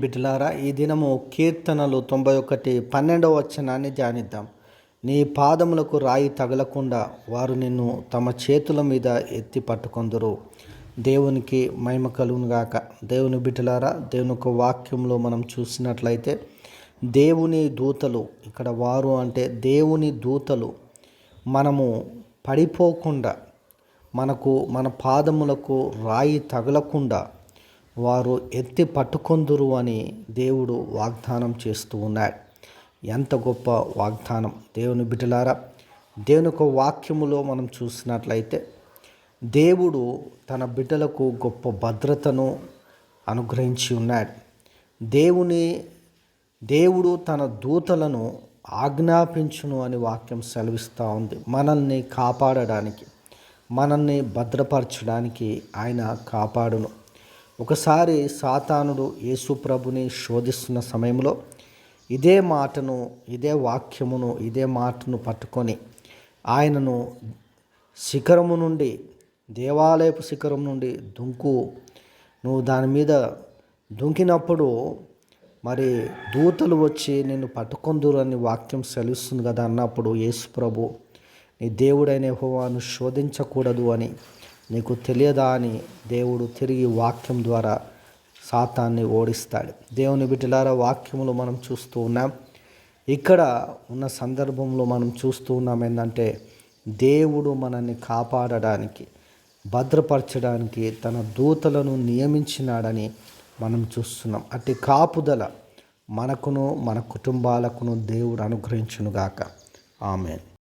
బిడ్డలారా, ఈ దినము కీర్తనలు 91:12 వచనాన్ని ధ్యానిద్దాం. నీ పాదములకు రాయి తగలకుండా వారు నిన్ను తమ చేతుల మీద ఎత్తి పట్టుకొందురు. దేవునికి మహిమ కలుగునుగాక. దేవుని బిడ్డలారా, దేవుని యొక్క వాక్యంలో మనం చూసినట్లయితే దేవుని దూతలు, ఇక్కడ వారు అంటే దేవుని దూతలు మనము పడిపోకుండా, మన పాదములకు రాయి తగలకుండా వారు ఎత్తి పట్టుకొందురు అని దేవుడు వాగ్దానం చేస్తూ ఉన్నాడు. ఎంత గొప్ప వాగ్దానం! దేవుని బిడ్డలారా, దేవుని యొక్క వాక్యములో మనం చూసినట్లయితే దేవుడు తన బిడ్డలకు గొప్ప భద్రతను అనుగ్రహించి ఉన్నాడు. దేవుడు తన దూతలను ఆజ్ఞాపించును అని వాక్యం సెలవిస్తూ ఉంది. మనల్ని కాపాడడానికి, మనల్ని భద్రపరచడానికి ఆయన కాపాడును. ఒకసారి సాతానుడు యేసు ప్రభుని శోధిస్తున్న సమయంలో ఇదే మాటను పట్టుకొని ఆయనను దేవాలయపు శిఖరం నుండి నువ్వు దాని మీద దుంకినప్పుడు మరి దూతలు వచ్చి నిన్ను పట్టుకొందురు అని వాక్యం సెలవిస్తుంది కదా అన్నప్పుడు యేసు ప్రభు, నీ దేవుడైన యెహోవాను శోధించకూడదు అని నీకు తెలియదా అని దేవుడు తిరిగి వాక్యం ద్వారా సాతాన్ని ఓడిస్తాడు. దేవుని బిడ్డలారా, వాక్యములు మనం చూస్తూ ఉన్నాం. ఇక్కడ ఉన్న సందర్భంలో మనం చూస్తూ ఉన్నాం ఏంటంటే దేవుడు మనల్ని కాపాడడానికి, భద్రపరచడానికి తన దూతలను నియమించినాడని మనం చూస్తున్నాం. అట్టి కాపుదల మనకును మన కుటుంబాలకును దేవుడు అనుగ్రహించునుగాక. ఆమేన్.